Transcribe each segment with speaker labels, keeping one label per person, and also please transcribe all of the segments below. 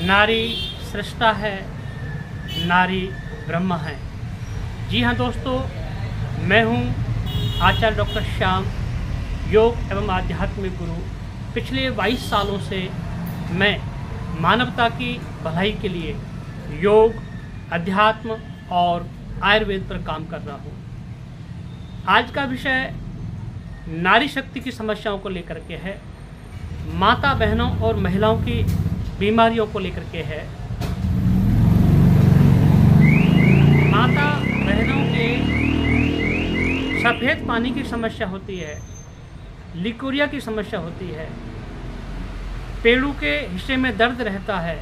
Speaker 1: नारी सृष्टा है, नारी ब्रह्म है। जी हाँ दोस्तों, मैं हूँ आचार्य डॉक्टर श्याम, योग एवं आध्यात्मिक गुरु। पिछले 22 सालों से मैं मानवता की भलाई के लिए योग, अध्यात्म और आयुर्वेद पर काम कर रहा हूँ। आज का विषय नारी शक्ति की समस्याओं को लेकर के है, माता बहनों और महिलाओं की बीमारियों को लेकर के है। माता बहनों के सफ़ेद पानी की समस्या होती है, लिकोरिया की समस्या होती है, पेड़ों के हिस्से में दर्द रहता है,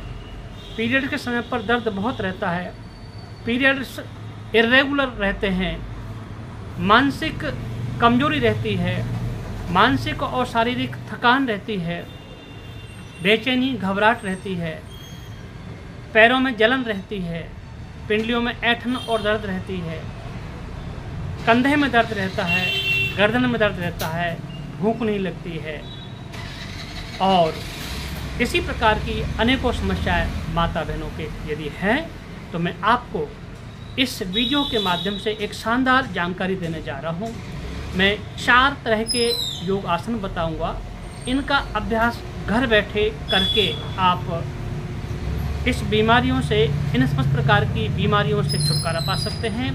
Speaker 1: पीरियड के समय पर दर्द बहुत रहता है, पीरियड्स इर्रेगुलर रहते हैं, मानसिक कमजोरी रहती है, मानसिक और शारीरिक थकान रहती है, बेचैनी घबराहट रहती है, पैरों में जलन रहती है, पिंडलियों में ऐंठन और दर्द रहती है, कंधे में दर्द रहता है, गर्दन में दर्द रहता है, भूख नहीं लगती है और इसी प्रकार की अनेकों समस्याएं माता बहनों के यदि हैं तो मैं आपको इस वीडियो के माध्यम से एक शानदार जानकारी देने जा रहा हूं। मैं 4 तरह के योग आसन बताऊंगा। इनका अभ्यास घर बैठे करके आप इस बीमारियों से, इन समस्त प्रकार की बीमारियों से छुटकारा पा सकते हैं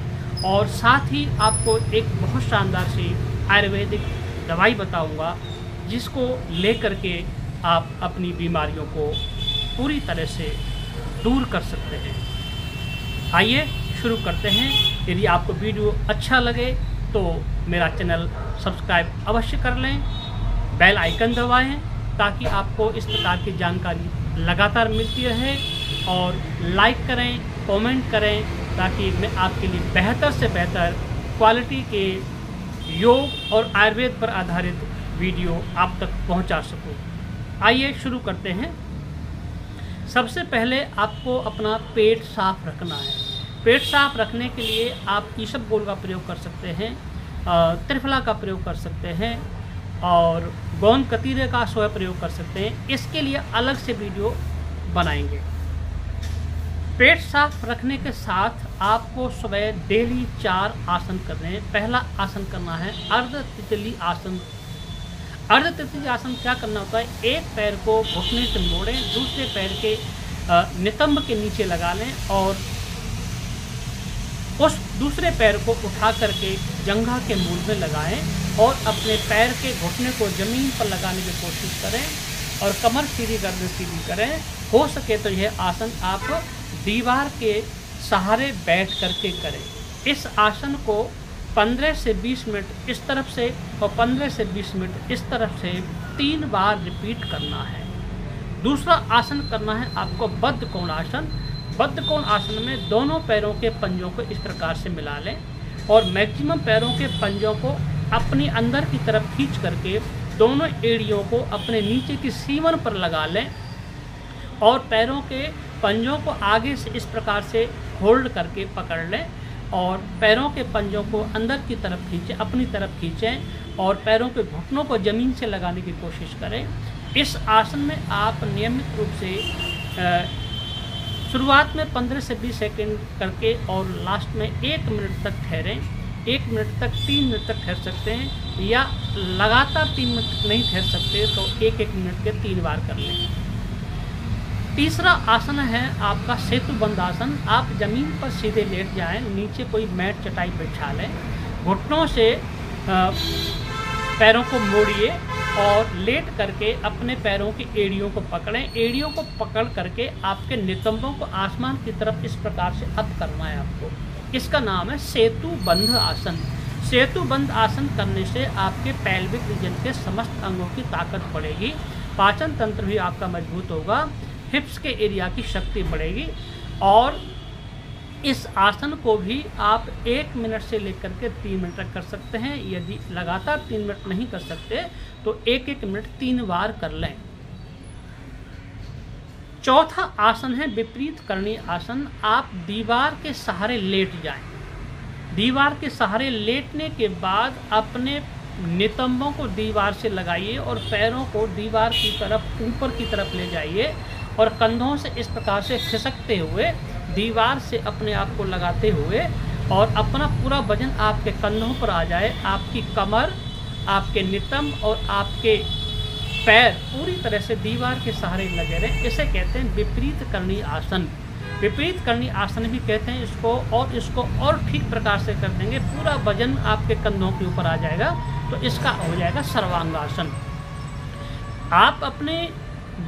Speaker 1: और साथ ही आपको एक बहुत शानदार सी आयुर्वेदिक दवाई बताऊंगा जिसको लेकर के आप अपनी बीमारियों को पूरी तरह से दूर कर सकते हैं। आइए शुरू करते हैं। यदि आपको वीडियो अच्छा लगे तो मेरा चैनल सब्सक्राइब अवश्य कर लें, बेल आइकन दबाएं ताकि आपको इस प्रकार की जानकारी लगातार मिलती रहे और लाइक करें, कमेंट करें ताकि मैं आपके लिए बेहतर से बेहतर क्वालिटी के योग और आयुर्वेद पर आधारित वीडियो आप तक पहुंचा सकूं। आइए शुरू करते हैं। सबसे पहले आपको अपना पेट साफ रखना है। पेट साफ रखने के लिए आप ईसबगोल का प्रयोग कर सकते हैं, त्रिफला का प्रयोग कर सकते हैं और गोंद कतीरे का स्वयं प्रयोग कर सकते हैं। इसके लिए अलग से वीडियो बनाएंगे। पेट साफ रखने के साथ आपको सुबह डेली 4 आसन करने हैं। पहला आसन करना है अर्ध तितली आसन। अर्ध तितली आसन क्या करना होता है, एक पैर को घुटने से मोड़ें, दूसरे पैर के नितंब के नीचे लगा लें और उस दूसरे पैर को उठा करके जंघा के मूल में लगाएं और अपने पैर के घुटने को ज़मीन पर लगाने की कोशिश करें और कमर सीधी गर्दन सीधी करें। हो सके तो यह आसन आप दीवार के सहारे बैठ करके करें। इस आसन को 15 से 20 मिनट इस तरफ से और 15 से 20 मिनट इस तरफ से 3 बार रिपीट करना है। दूसरा आसन करना है आपको बद्ध कोण आसन। बद्ध कोण आसन में दोनों पैरों के पंजों को इस प्रकार से मिला लें और मैक्सिमम पैरों के पंजों को अपनी अंदर की तरफ खींच करके दोनों एड़ियों को अपने नीचे की सीवन पर लगा लें और पैरों के पंजों को आगे से इस प्रकार से होल्ड करके पकड़ लें और पैरों के पंजों को अंदर की तरफ खींचें, अपनी तरफ खींचें और पैरों के घुटनों को ज़मीन से लगाने की कोशिश करें। इस आसन में आप नियमित रूप से शुरुआत में 15 से 20 सेकंड करके और लास्ट में 1 मिनट तक ठहरें। 1 मिनट तक 3 मिनट तक ठहर सकते हैं या लगातार 3 मिनट तक नहीं ठहर सकते तो 1-1 मिनट के 3 बार कर लें। तीसरा आसन है आपका सेतुबंध आसन। आप ज़मीन पर सीधे लेट जाएं, नीचे कोई मैट चटाई बिछा लें, घुटनों से पैरों को मोड़िए और लेट करके अपने पैरों की एड़ियों को पकड़ें। एड़ियों को पकड़ करके आपके नितंबों को आसमान की तरफ इस प्रकार से अप करना है आपको। इसका नाम है सेतुबंध आसन। सेतुबंध आसन करने से आपके पैल्विक रीजन के समस्त अंगों की ताकत बढ़ेगी, पाचन तंत्र भी आपका मजबूत होगा, हिप्स के एरिया की शक्ति बढ़ेगी और इस आसन को भी आप 1 मिनट से लेकर के 3 मिनट तक कर सकते हैं। यदि लगातार 3 मिनट नहीं कर सकते तो 1-1 मिनट 3 बार कर लें। चौथा आसन है विपरीत करणी आसन। आप दीवार के सहारे लेट जाएं। दीवार के सहारे लेटने के बाद अपने नितंबों को दीवार से लगाइए और पैरों को दीवार की तरफ ऊपर की तरफ ले जाइए और कंधों से इस प्रकार से खिसकते हुए दीवार से अपने आप को लगाते हुए और अपना पूरा वजन आपके कंधों पर आ जाए, आपकी कमर, आपके नितंब और आपके पैर पूरी तरह से दीवार के सहारे लगे रहें। इसे कहते हैं विपरीत करणी आसन। विपरीत करणी आसन भी कहते हैं इसको। और इसको और ठीक प्रकार से कर देंगे, पूरा वजन आपके कंधों के ऊपर आ जाएगा, तो इसका हो जाएगा सर्वांगासन। आप अपने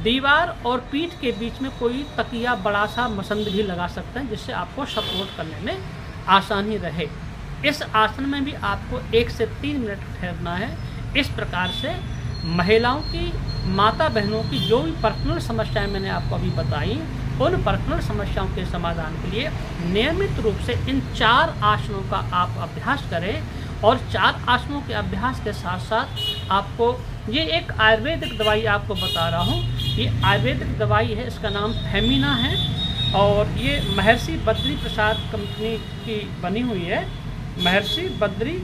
Speaker 1: दीवार और पीठ के बीच में कोई तकिया बड़ा सा मसंद भी लगा सकते हैं, जिससे आपको सपोर्ट करने में आसानी रहे। इस आसन में भी आपको 1 से 3 मिनट ठहरना है। इस प्रकार से महिलाओं की, माता बहनों की जो भी पर्सनल समस्याएं मैंने आपको अभी बताई, उन पर्सनल समस्याओं के समाधान के लिए नियमित रूप से इन 4 आसनों का आप अभ्यास करें। और 4 आसनों के अभ्यास के साथ साथ आपको ये एक आयुर्वेदिक दवाई आपको बता रहा हूँ। ये आयुर्वेदिक दवाई है, इसका नाम फेमिना है और ये महर्षि बद्री प्रसाद कंपनी की बनी हुई है। महर्षि बद्री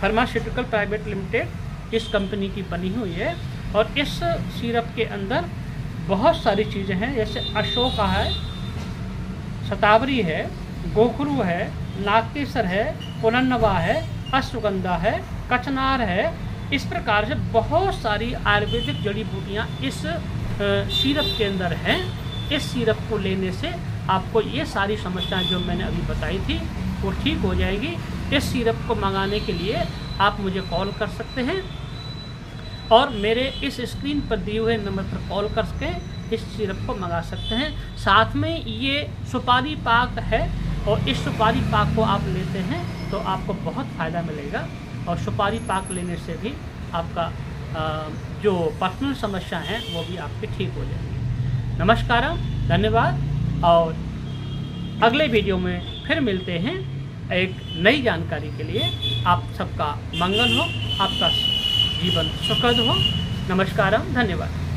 Speaker 1: फार्मास्यूटिकल प्राइवेट लिमिटेड इस कंपनी की बनी हुई है। और इस सिरप के अंदर बहुत सारी चीज़ें हैं, जैसे अशोका है, शतावरी है, गोखरू है, नागकेसर है, पुनर्नवा है, अश्वगंधा है, कचनार है। इस प्रकार से बहुत सारी आयुर्वेदिक जड़ी बूटियाँ इस सिरप के अंदर हैं। इस सिरप को लेने से आपको ये सारी समस्याएं जो मैंने अभी बताई थी वो ठीक हो जाएगी। इस सिरप को मंगाने के लिए आप मुझे कॉल कर सकते हैं और मेरे इस स्क्रीन पर दिए हुए नंबर पर कॉल करके इस सिरप को मंगा सकते हैं। साथ में ये सुपारी पाक है और इस सुपारी पाक को आप लेते हैं तो आपको बहुत फ़ायदा मिलेगा। और सुपारी पाक लेने से भी आपका जो पर्सनल समस्या हैं वो भी आपकी ठीक हो जाएगी। नमस्कार, धन्यवाद। और अगले वीडियो में फिर मिलते हैं एक नई जानकारी के लिए। आप सबका मंगल हो, आपका जीवन सुखद हो। नमस्कार, धन्यवाद।